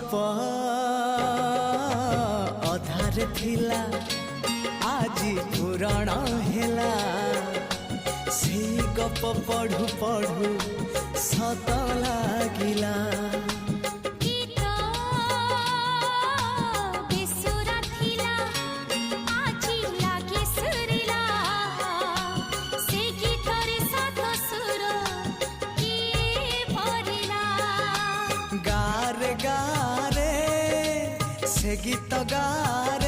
गप अधार थिला आज पुराण हेला से गप पढ़ु पढ़ु सत लागिला गारे से गीत गारे